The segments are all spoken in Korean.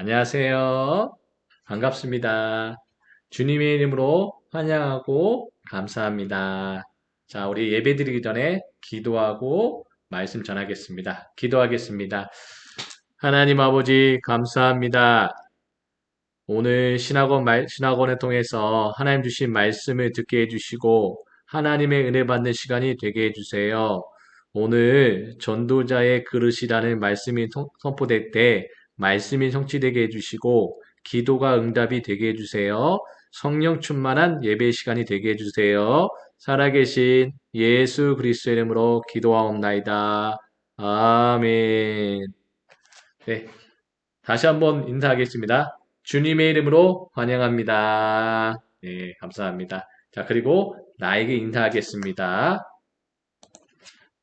안녕하세요. 반갑습니다. 주님의 이름으로 환영하고 감사합니다. 자, 우리 예배 드리기 전에 기도하고 말씀 전하겠습니다. 기도하겠습니다. 하나님 아버지, 감사합니다. 오늘 신학원을 통해서 하나님 주신 말씀을 듣게 해주시고 하나님의 은혜 받는 시간이 되게 해주세요. 오늘 전도자의 그릇이라는 말씀이 선포될 때 말씀이 성취되게 해주시고 기도가 응답이 되게 해주세요. 성령 충만한 예배 시간이 되게 해주세요. 살아계신 예수 그리스도의 이름으로 기도하옵나이다. 아멘. 네, 다시 한번 인사하겠습니다. 주님의 이름으로 환영합니다. 네, 감사합니다. 자, 그리고 나에게 인사하겠습니다.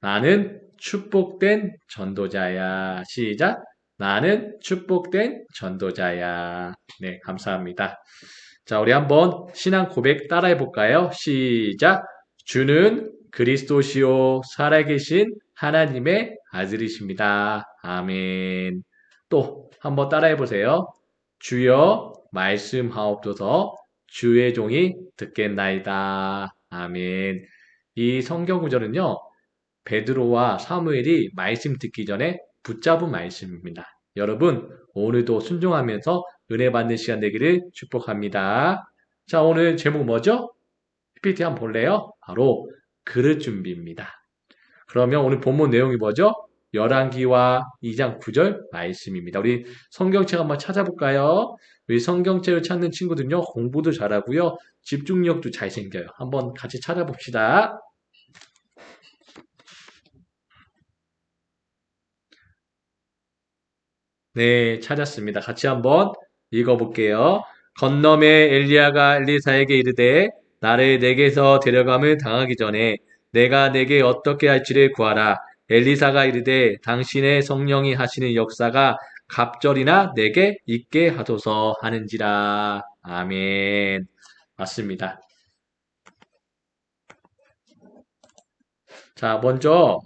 나는 축복된 전도자야. 시작. 나는 축복된 전도자야. 네, 감사합니다. 자, 우리 한번 신앙 고백 따라해 볼까요? 시작. 주는 그리스도시요 살아계신 하나님의 아들이십니다. 아멘. 또 한번 따라해 보세요. 주여 말씀하옵소서 주의 종이 듣겠나이다. 아멘. 이 성경 구절은요. 베드로와 사무엘이 말씀 듣기 전에 붙잡은 말씀입니다. 여러분, 오늘도 순종하면서 은혜 받는 시간 되기를 축복합니다. 자, 오늘 제목 뭐죠? PPT 한번 볼래요? 바로 그릇 준비입니다. 그러면 오늘 본문 내용이 뭐죠? 열왕기와 2장 9절 말씀입니다. 우리 성경책 한번 찾아볼까요? 우리 성경책을 찾는 친구들은요, 공부도 잘하고요, 집중력도 잘 생겨요. 한번 같이 찾아봅시다. 네, 찾았습니다. 같이 한번 읽어볼게요. 건너매 엘리야가 엘리사에게 이르되 나를 내게서 데려감을 당하기 전에 내가 내게 어떻게 할지를 구하라. 엘리사가 이르되 당신의 성령이 하시는 역사가 갑절이나 내게 있게 하소서 하는지라. 아멘. 맞습니다. 자, 먼저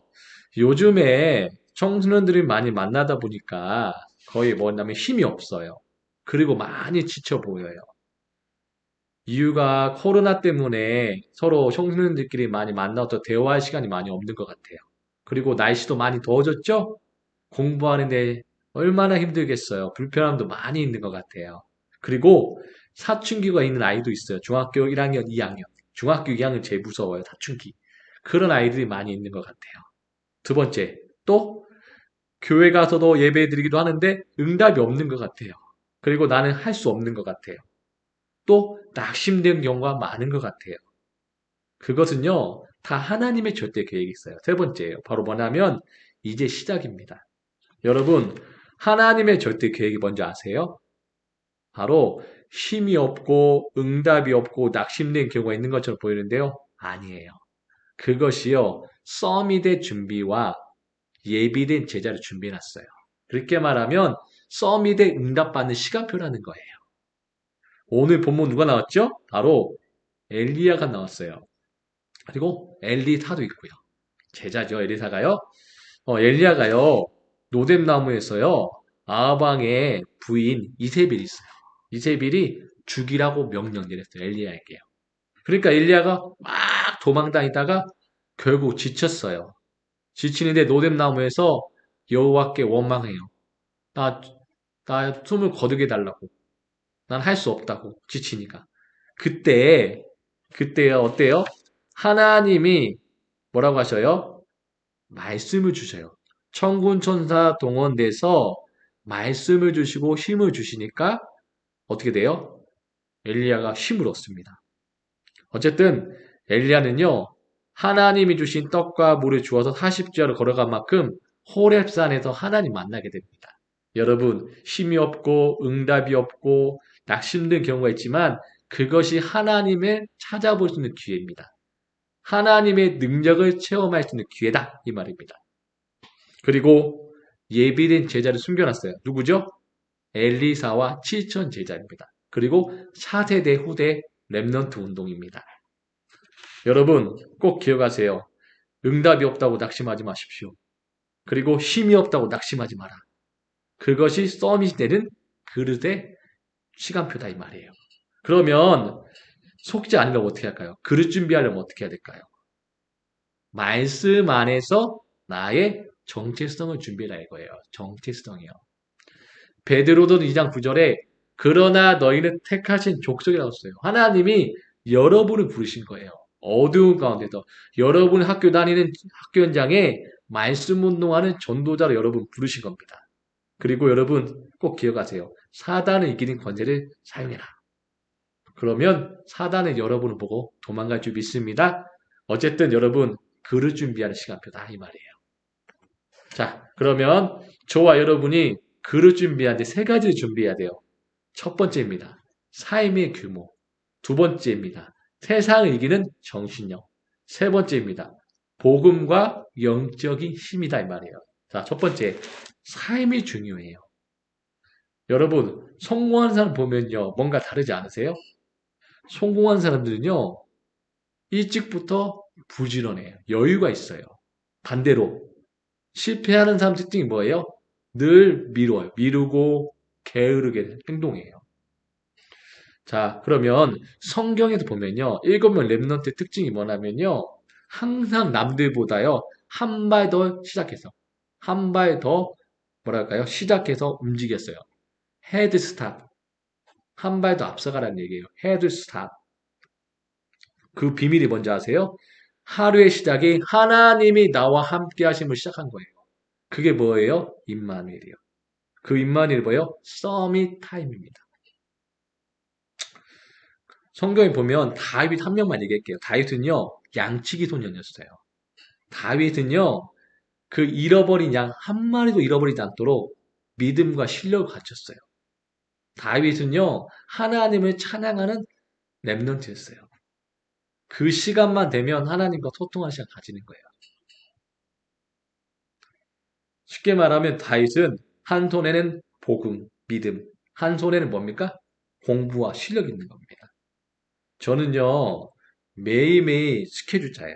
요즘에 청소년들이 많이 만나다 보니까 거의 뭐냐면 힘이 없어요. 그리고 많이 지쳐 보여요. 이유가 코로나 때문에 서로 청소년들끼리 많이 만나서 대화할 시간이 많이 없는 것 같아요. 그리고 날씨도 많이 더워졌죠? 공부하는데 얼마나 힘들겠어요. 불편함도 많이 있는 것 같아요. 그리고 사춘기가 있는 아이도 있어요. 중학교 1학년, 2학년. 중학교 2학년 제일 무서워요. 사춘기. 그런 아이들이 많이 있는 것 같아요. 두 번째, 또 교회 가서도 예배 드리기도 하는데 응답이 없는 것 같아요. 그리고 나는 할 수 없는 것 같아요. 또 낙심된 경우가 많은 것 같아요. 그것은요, 다 하나님의 절대 계획이 있어요. 세 번째예요. 바로 뭐냐면 이제 시작입니다. 여러분, 하나님의 절대 계획이 뭔지 아세요? 바로 힘이 없고 응답이 없고 낙심된 경우가 있는 것처럼 보이는데요. 아니에요. 그것이요, 서밋의 준비와 예비된 제자를 준비해놨어요. 그렇게 말하면 서밋에 응답받는 시간표라는 거예요. 오늘 본문 누가 나왔죠? 바로 엘리야가 나왔어요. 그리고 엘리사도 있고요. 제자죠, 엘리사가요. 엘리야가요, 노뎀나무에서요, 아방의 부인 이세벨이 있어요. 이세벨이 죽이라고 명령 내렸어요, 엘리야에게요. 그러니까 엘리야가 막 도망다니다가 결국 지쳤어요. 지치는데 노뎀나무에서 여호와께 원망해요. 나, 나 숨을 거두게 달라고. 난 할 수 없다고. 지치니까. 그때, 그때요, 어때요? 하나님이 뭐라고 하셔요? 말씀을 주셔요. 천군천사 동원돼서 말씀을 주시고 힘을 주시니까 어떻게 돼요? 엘리야가 힘을 얻습니다. 어쨌든 엘리야는요, 하나님이 주신 떡과 물을 주어서 40자로 걸어간 만큼 호렙산에서 하나님 만나게 됩니다. 여러분, 힘이 없고 응답이 없고 낙심된 경우가 있지만 그것이 하나님을 찾아볼 수 있는 기회입니다. 하나님의 능력을 체험할 수 있는 기회다. 이 말입니다. 그리고 예비된 제자를 숨겨놨어요. 누구죠? 엘리사와 7천 제자입니다. 그리고 4세대 후대 렘넌트 운동입니다. 여러분 꼭 기억하세요. 응답이 없다고 낙심하지 마십시오. 그리고 힘이 없다고 낙심하지 마라. 그것이 서밋이 되는 그릇의 시간표다 이 말이에요. 그러면 속지 않으려면 어떻게 할까요? 그릇 준비하려면 어떻게 해야 될까요? 말씀 안에서 나의 정체성을 준비해라 이거예요. 정체성이요. 베드로도 2장 9절에 그러나 너희는 택하신 족속이라고 써요. 하나님이 여러분을 부르신 거예요. 어두운 가운데서 여러분 학교 다니는 학교 현장에 말씀 운동하는 전도자로 여러분 부르신 겁니다. 그리고 여러분 꼭 기억하세요. 사단을 이기는 권세를 사용해라. 그러면 사단은 여러분을 보고 도망갈 줄 믿습니다. 어쨌든 여러분 그릇 준비하는 시간표다 이 말이에요. 자, 그러면 저와 여러분이 그릇 준비하는데 세 가지를 준비해야 돼요. 첫 번째입니다. 삶의 규모. 두 번째입니다. 세상을 이기는 정신력. 세 번째입니다. 복음과 영적인 힘이다 이 말이에요. 자, 첫 번째, 삶이 중요해요. 여러분, 성공한 사람 보면요, 뭔가 다르지 않으세요? 성공한 사람들은요, 일찍부터 부지런해요. 여유가 있어요. 반대로 실패하는 사람 특징이 뭐예요? 늘 미뤄요. 미루고 게으르게 행동해요. 자, 그러면 성경에도 보면요. 7명 렘넌트의 특징이 뭐냐면요. 항상 남들보다요. 한 발 더 시작해서 한 발 더 뭐랄까요? 시작해서 움직였어요. 헤드 스탑. 한 발 더 앞서가라는 얘기예요. 헤드 스탑. 그 비밀이 뭔지 아세요? 하루의 시작이 하나님이 나와 함께 하심을 시작한 거예요. 그게 뭐예요? 임마누엘이요. 그 임마누엘이 뭐예요? 서밋 타임입니다. 성경에 보면 다윗 한 명만 얘기할게요. 다윗은요, 양치기 소년이었어요. 다윗은요, 그 잃어버린 양 한 마리도 잃어버리지 않도록 믿음과 신력을 갖췄어요. 다윗은요, 하나님을 찬양하는 렘넌트였어요. 그 시간만 되면 하나님과 소통하는 시간 가지는 거예요. 쉽게 말하면 다윗은 한 손에는 복음, 믿음, 한 손에는 뭡니까? 공부와 실력이 있는 겁니다. 저는요, 매일매일 스케줄 짜요.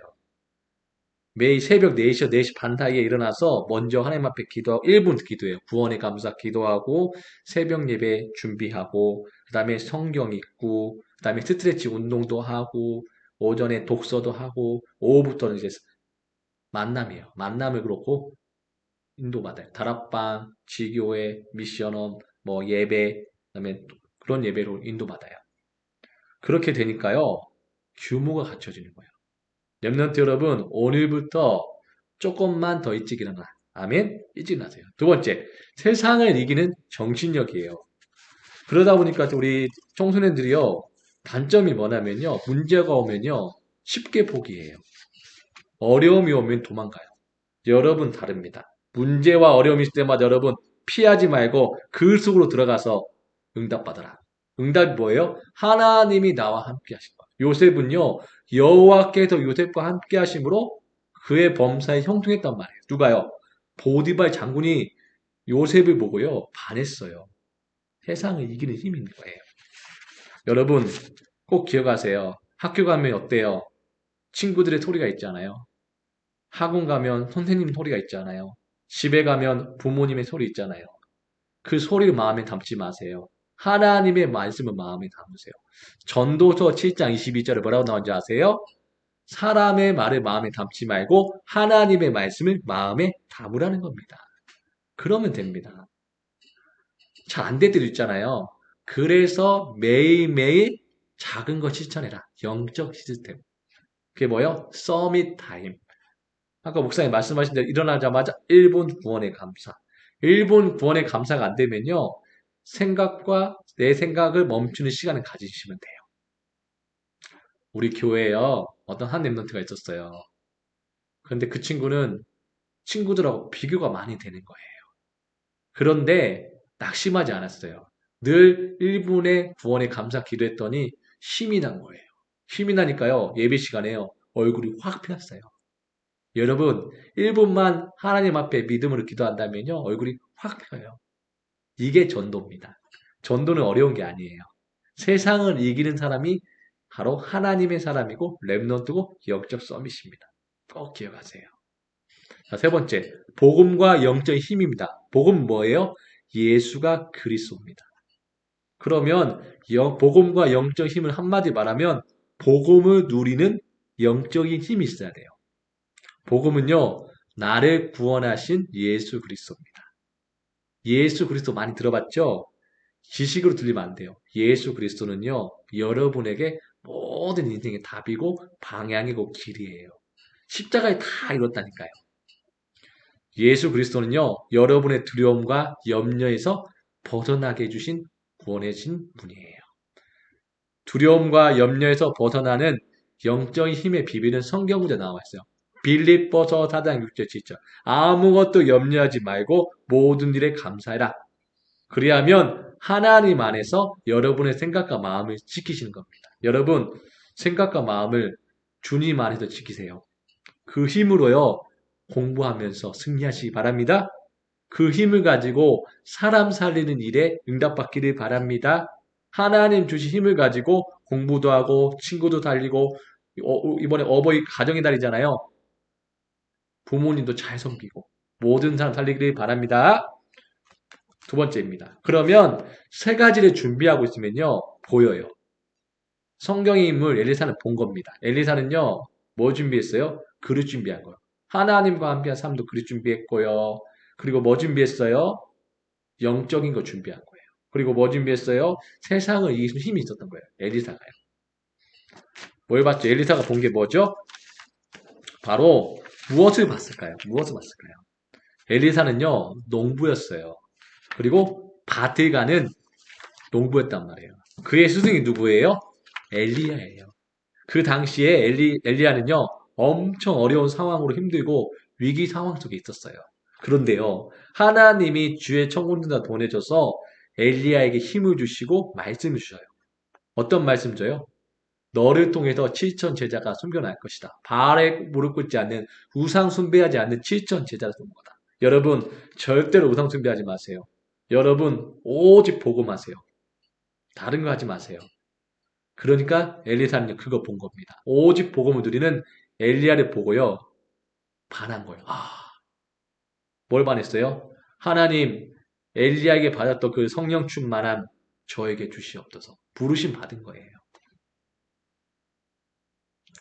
매일 새벽 4시, 4시 반 사이에 일어나서 먼저 하나님 앞에 기도하고 1분 기도해요. 구원의 감사 기도하고 새벽 예배 준비하고 그다음에 성경 읽고 그다음에 스트레치 운동도 하고 오전에 독서도 하고 오후부터는 이제 만남이에요. 만남을 그렇고 인도받아요. 다락방, 지교회, 미션홈, 뭐 예배, 그다음에 그런 예배로 인도받아요. 그렇게 되니까요. 규모가 갖춰지는 거예요. 렘넌트 여러분, 오늘부터 조금만 더 일찍 일어나. 아멘? 일찍 나세요. 두 번째, 세상을 이기는 정신력이에요. 그러다 보니까 우리 청소년들이요, 단점이 뭐냐면요, 문제가 오면요, 쉽게 포기해요. 어려움이 오면 도망가요. 여러분 다릅니다. 문제와 어려움이 있을 때마다 여러분 피하지 말고 그 속으로 들어가서 응답받아라. 응답이 뭐예요? 하나님이 나와 함께 하신 것. 요셉은요, 여호와께서 요셉과 함께 하심으로 그의 범사에 형통했단 말이에요. 누가요? 보디발 장군이 요셉을 보고요, 반했어요. 세상을 이기는 힘이 있는 거예요. 여러분, 꼭 기억하세요. 학교 가면 어때요? 친구들의 소리가 있잖아요. 학원 가면 선생님 소리가 있잖아요. 집에 가면 부모님의 소리 있잖아요. 그 소리를 마음에 담지 마세요. 하나님의 말씀을 마음에 담으세요. 전도서 7장 22절에 뭐라고 나오는지 아세요? 사람의 말을 마음에 담지 말고 하나님의 말씀을 마음에 담으라는 겁니다. 그러면 됩니다. 잘 안 될 때도 있잖아요. 그래서 매일매일 작은 것 실천해라. 영적 시스템. 그게 뭐예요? 서밋 타임. 아까 목사님 말씀하신 대로 일어나자마자 1분 구원의 감사. 1분 구원의 감사가 안 되면요. 생각과 내 생각을 멈추는 시간을 가지시면 돼요. 우리 교회에요. 어떤 한 랩런트가 있었어요. 그런데 그 친구는 친구들하고 비교가 많이 되는 거예요. 그런데 낙심하지 않았어요. 늘 1분의 구원의 감사 기도했더니 힘이 난 거예요. 힘이 나니까요. 예배 시간에요. 얼굴이 확 폈어요. 여러분, 1분만 하나님 앞에 믿음으로 기도한다면요, 얼굴이 확 펴요. 이게 전도입니다. 전도는 어려운 게 아니에요. 세상을 이기는 사람이 바로 하나님의 사람이고, 렘넌트고, 영적 서밋입니다. 꼭 기억하세요. 자, 세 번째, 복음과 영적인 힘입니다. 복음 뭐예요? 예수가 그리스도입니다. 그러면 복음과 영적 힘을 한마디 말하면 복음을 누리는 영적인 힘이 있어야 돼요. 복음은요, 나를 구원하신 예수 그리스도입니다. 예수 그리스도 많이 들어봤죠? 지식으로 들리면 안 돼요. 예수 그리스도는요, 여러분에게 모든 인생의 답이고 방향이고 길이에요. 십자가에 다 이뤘다니까요. 예수 그리스도는요, 여러분의 두려움과 염려에서 벗어나게 해주신 구원해진 분이에요. 두려움과 염려에서 벗어나는 영적인 힘의 비밀은 성경문제 나와 있어요. 빌립보서 4장 6절 7절. 아무것도 염려하지 말고 모든 일에 감사해라. 그리하면 하나님 안에서 여러분의 생각과 마음을 지키시는 겁니다. 여러분, 생각과 마음을 주님 안에서 지키세요. 그 힘으로요, 공부하면서 승리하시기 바랍니다. 그 힘을 가지고 사람 살리는 일에 응답받기를 바랍니다. 하나님 주신 힘을 가지고 공부도 하고 친구도 달리고 이번에 어버이 가정의 달이잖아요. 부모님도 잘 섬기고 모든 사람 살리기를 바랍니다. 두 번째입니다. 그러면 세 가지를 준비하고 있으면요, 보여요. 성경의 인물 엘리사는 본 겁니다. 엘리사는요, 뭐 준비했어요? 그릇 준비한 거예요. 하나님과 함께한 삶도 그릇 준비했고요. 그리고 뭐 준비했어요? 영적인 거 준비한 거예요. 그리고 뭐 준비했어요? 세상을 이기는 힘이 있었던 거예요. 엘리사가요. 뭘 봤죠? 엘리사가 본 게 뭐죠? 바로 무엇을 봤을까요? 무엇을 봤을까요? 엘리사는요, 농부였어요. 그리고 밭을 가는 농부였단 말이에요. 그의 스승이 누구예요? 엘리야예요. 그 당시에 엘리야는요, 엄청 어려운 상황으로 힘들고 위기 상황 속에 있었어요. 그런데요, 하나님이 주의 천군들다 보내줘서 엘리야에게 힘을 주시고 말씀을 주셔요. 어떤 말씀 줘요? 너를 통해서 7천 제자가 숨겨날 것이다. 바알에 무릎 꿇지 않는 우상 숭배하지 않는 7천 제자를 쏜 거다. 여러분 절대로 우상 숭배하지 마세요. 여러분 오직 복음하세요. 다른 거 하지 마세요. 그러니까 엘리사는 그거 본 겁니다. 오직 복음을 누리는 엘리야를 보고요. 반한 거예요. 뭘 반했어요? 하나님 엘리야에게 받았던 그 성령 충만함 저에게 주시옵소서. 부르심 받은 거예요.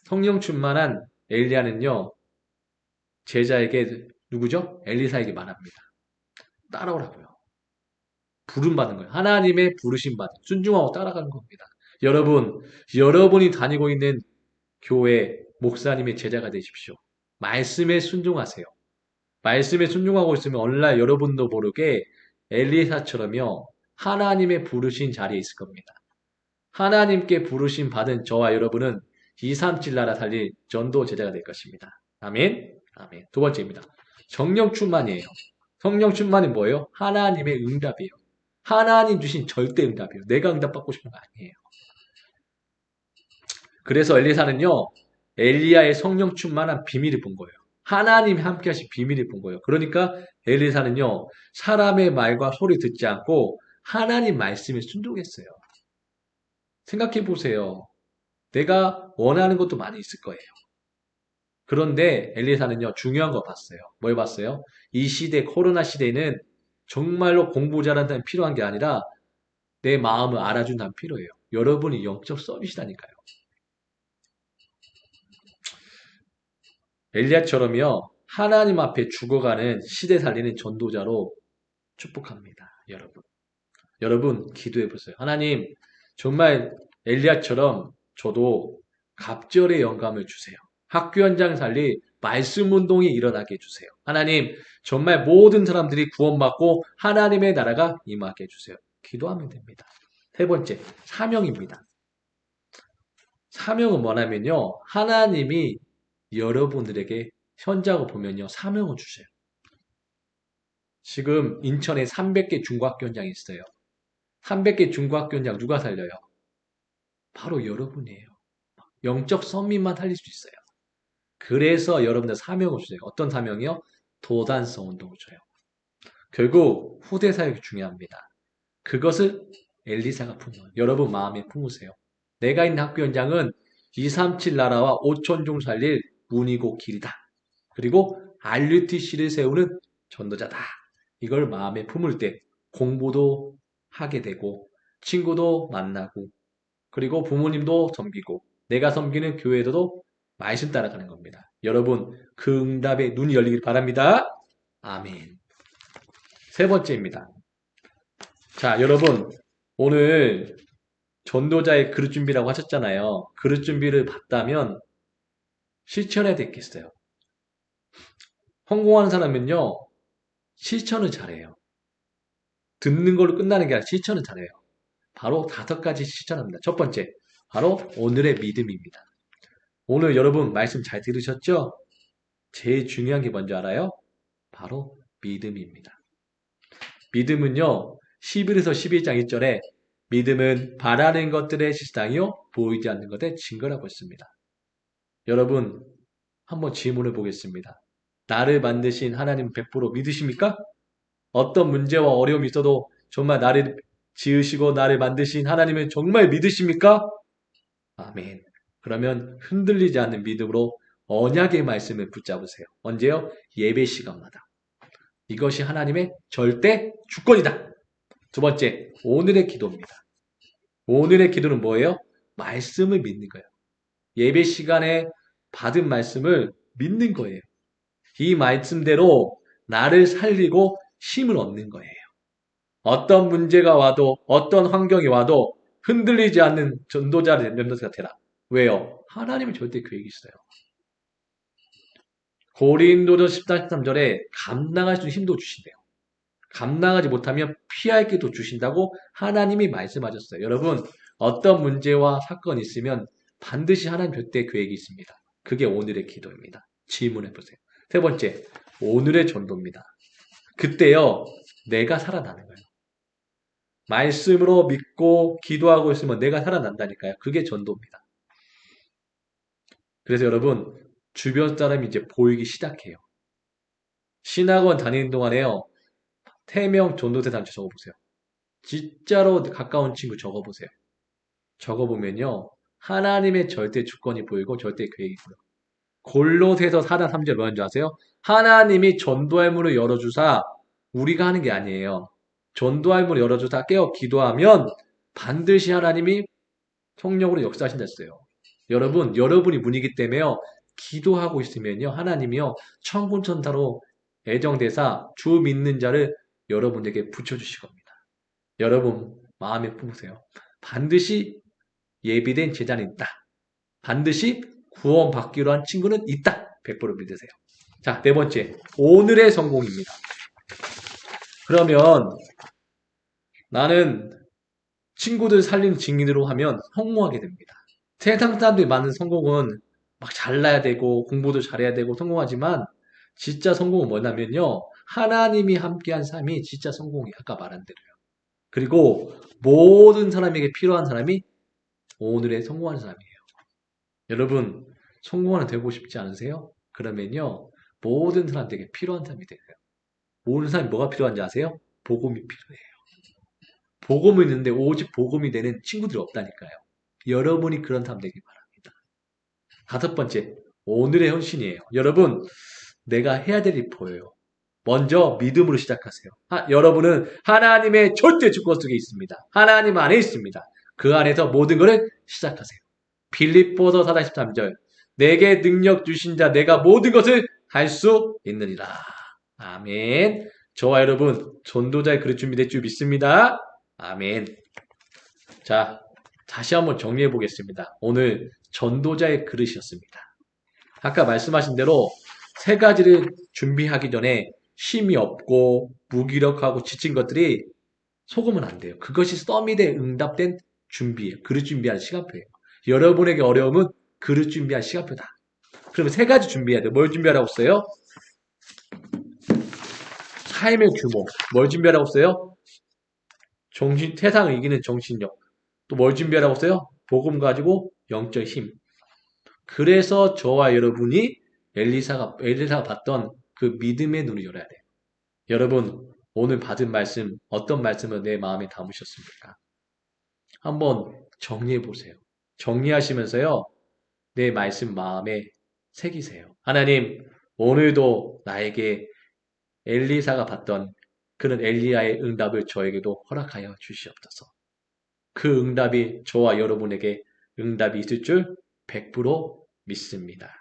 성령 충만한 엘리야는요. 제자에게 누구죠? 엘리사에게 말합니다. 따라오라고요. 부름 받은 거예요. 하나님의 부르심 받은 순종하고 따라가는 겁니다. 여러분, 여러분이 다니고 있는 교회 목사님의 제자가 되십시오. 말씀에 순종하세요. 말씀에 순종하고 있으면 어느날 여러분도 모르게 엘리사처럼요. 하나님의 부르신 자리에 있을 겁니다. 하나님께 부르심 받은 저와 여러분은 237 나라 살릴 전도 제자가 될 것입니다. 아멘. 아멘. 두 번째입니다. 성령 충만이에요. 성령 충만이 뭐예요? 하나님의 응답이에요. 하나님 주신 절대 응답이에요. 내가 응답받고 싶은 거 아니에요. 그래서 엘리사는요, 엘리야의 성령 충만한 비밀을 본 거예요. 하나님이 함께 하신 비밀을 본 거예요. 그러니까 엘리사는요, 사람의 말과 소리 듣지 않고 하나님 말씀에 순종했어요. 생각해 보세요. 내가 원하는 것도 많이 있을 거예요. 그런데 엘리사는요, 중요한 거 봤어요. 뭘 봤어요? 이 시대, 코로나 시대에는 정말로 공부 잘하는 사람이 필요한 게 아니라 내 마음을 알아준 사람이 필요해요. 여러분이 영적 서비스다니까요. 엘리야처럼요, 하나님 앞에 죽어가는 시대 살리는 전도자로 축복합니다. 여러분. 여러분, 기도해 보세요. 하나님, 정말 엘리야처럼 저도 갑절의 영감을 주세요. 학교 현장 살리 말씀 운동이 일어나게 해주세요. 하나님, 정말 모든 사람들이 구원받고 하나님의 나라가 임하게 해주세요. 기도하면 됩니다. 세 번째, 사명입니다. 사명은 뭐냐면요. 하나님이 여러분들에게 현장을 보면요. 사명을 주세요. 지금 인천에 300개 중고학교 현장이 있어요. 300개 중고학교 현장 누가 살려요? 바로 여러분이에요. 영적 선민만 살릴 수 있어요. 그래서 여러분들 사명을 주세요. 어떤 사명이요? 도단성 운동을 줘요. 결국 후대 사역이 중요합니다. 그것을 엘리사가 품어요. 여러분 마음에 품으세요. 내가 있는 학교 현장은 237 나라와 5천 종 살릴 문이고 길이다. 그리고 RUTC를 세우는 전도자다. 이걸 마음에 품을 때 공부도 하게 되고 친구도 만나고, 그리고 부모님도 섬기고, 내가 섬기는 교회도 말씀 따라가는 겁니다. 여러분, 그 응답에 눈이 열리길 바랍니다. 아멘. 세 번째입니다. 자, 여러분, 오늘 전도자의 그릇 준비라고 하셨잖아요. 그릇 준비를 받다면 실천해야 되겠어요. 성공하는 사람은요, 실천을 잘해요. 듣는 걸로 끝나는 게 아니라 실천을 잘해요. 바로 5가지 실천합니다. 첫 번째, 바로 오늘의 믿음입니다. 오늘 여러분 말씀 잘 들으셨죠? 제일 중요한 게 뭔지 알아요? 바로 믿음입니다. 믿음은요, 11에서 12장 1절에 믿음은 바라는 것들의 실상이요, 보이지 않는 것의 증거라고 했습니다. 여러분, 한번 질문해 보겠습니다. 나를 만드신 하나님 100% 믿으십니까? 어떤 문제와 어려움이 있어도 정말 나를 지으시고 나를 만드신 하나님은 정말 믿으십니까? 아멘. 그러면 흔들리지 않는 믿음으로 언약의 말씀을 붙잡으세요. 언제요? 예배 시간마다. 이것이 하나님의 절대 주권이다. 두 번째, 오늘의 기도입니다. 오늘의 기도는 뭐예요? 말씀을 믿는 거예요. 예배 시간에 받은 말씀을 믿는 거예요. 이 말씀대로 나를 살리고 힘을 얻는 거예요. 어떤 문제가 와도 어떤 환경이 와도 흔들리지 않는 전도자를 면도가 되라. 왜요? 하나님의 절대 계획이 있어요. 고린도전 14, 13절에 감당할 수 있는 힘도 주신대요. 감당하지 못하면 피할 길도 주신다고 하나님이 말씀하셨어요. 여러분, 어떤 문제와 사건이 있으면 반드시 하나님 절대 계획이 있습니다. 그게 오늘의 기도입니다. 질문해 보세요. 세 번째, 오늘의 전도입니다. 그때요, 내가 살아나는 거예요. 말씀으로 믿고 기도하고 있으면 내가 살아난다니까요. 그게 전도입니다. 그래서 여러분, 주변 사람이 이제 보이기 시작해요. 신학원 다니는 동안에요, 태명 전도대 단체 적어보세요. 진짜로 가까운 친구 적어보세요. 적어보면요, 하나님의 절대 주권이 보이고 절대 계획이 보여요. 골로새서 4장 3절 뭐라는 줄 아세요? 하나님이 전도할 문을 열어주사 우리가 하는 게 아니에요. 전도할 문을 열어주사 깨어 기도하면 반드시 하나님이 성령으로 역사하신다 했어요. 여러분, 여러분이 문이기 때문에요. 기도하고 있으면요. 하나님이요. 천군천사로 애정대사 주 믿는 자를 여러분에게 붙여주실 겁니다. 여러분 마음에 품으세요. 반드시 예비된 제자는 있다. 반드시 구원받기로 한 친구는 있다. 100% 믿으세요. 자, 네 번째. 오늘의 성공입니다. 그러면 나는 친구들 살린 증인으로 하면 성공하게 됩니다. 세상 사람들이 많은 성공은 막 잘나야 되고 공부도 잘해야 되고 성공하지만 진짜 성공은 뭐냐면요. 하나님이 함께한 삶이 진짜 성공이에요. 아까 말한 대로요. 그리고 모든 사람에게 필요한 사람이 오늘의 성공하는 사람이에요. 여러분 성공하는 되고 싶지 않으세요? 그러면요. 모든 사람들에게 필요한 사람이 되세요. 모든 사람이 뭐가 필요한지 아세요? 복음이 필요해요. 복음이 있는데 오직 복음이 되는 친구들이 없다니까요. 여러분이 그런 사람 되길 바랍니다. 다섯 번째, 오늘의 헌신이에요. 여러분, 내가 해야 될 일이 보여요. 먼저 믿음으로 시작하세요. 여러분은 하나님의 절대 주권 속에 있습니다. 하나님 안에 있습니다. 그 안에서 모든 것을 시작하세요. 빌립보서 4장 13절 내게 능력 주신 자 내가 모든 것을 할 수 있느니라. 아멘. 저와 여러분 전도자의 그릇 준비될 줄 믿습니다. 아멘. 자, 다시 한번 정리해 보겠습니다. 오늘 전도자의 그릇이었습니다. 아까 말씀하신 대로 세 가지를 준비하기 전에 힘이 없고 무기력하고 지친 것들이 속으면 안 돼요. 그것이 서밋에 응답된 준비예요. 그릇 준비하는 시간표예요. 여러분에게 어려움은 그릇 준비할 시간표다. 그러면 세 가지 준비해야 돼요. 뭘 준비하라고 써요? 삶의 규모. 뭘 준비하라고 써요? 세상을 이기는 정신력. 또 뭘 준비하라고 써요? 복음 가지고 영적 힘. 그래서 저와 여러분이 엘리사가 봤던 그 믿음의 눈을 열어야 돼요. 여러분, 오늘 받은 말씀, 어떤 말씀을 내 마음에 담으셨습니까? 한번 정리해 보세요. 정리하시면서요, 내 말씀 마음에 새기세요. 하나님, 오늘도 나에게 엘리사가 받던 그런 엘리야의 응답을 저에게도 허락하여 주시옵소서. 그 응답이 저와 여러분에게 응답이 있을 줄 100% 믿습니다.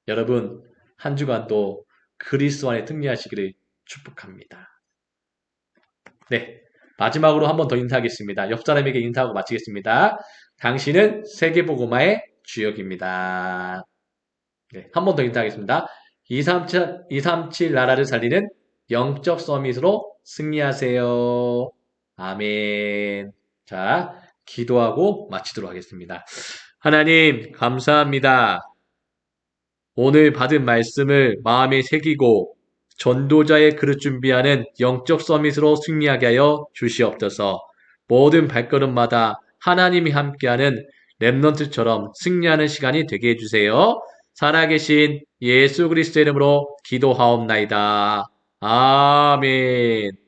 여러분, 한 주간도 그리스도 안에 승리하시기를 축복합니다. 네. 마지막으로 한 번 더 인사하겠습니다. 옆 사람에게 인사하고 마치겠습니다. 당신은 세계보고마의 주역입니다. 네. 한 번 더 인사하겠습니다. 237 나라를 살리는 영적 서밋으로 승리하세요. 아멘. 자, 기도하고 마치도록 하겠습니다. 하나님, 감사합니다. 오늘 받은 말씀을 마음에 새기고 전도자의 그릇 준비하는 영적 서밋으로 승리하게 하여 주시옵소서. 모든 발걸음마다 하나님이 함께하는 렘넌트처럼 승리하는 시간이 되게 해주세요. 살아계신 예수 그리스도 이름으로 기도하옵나이다. 아멘.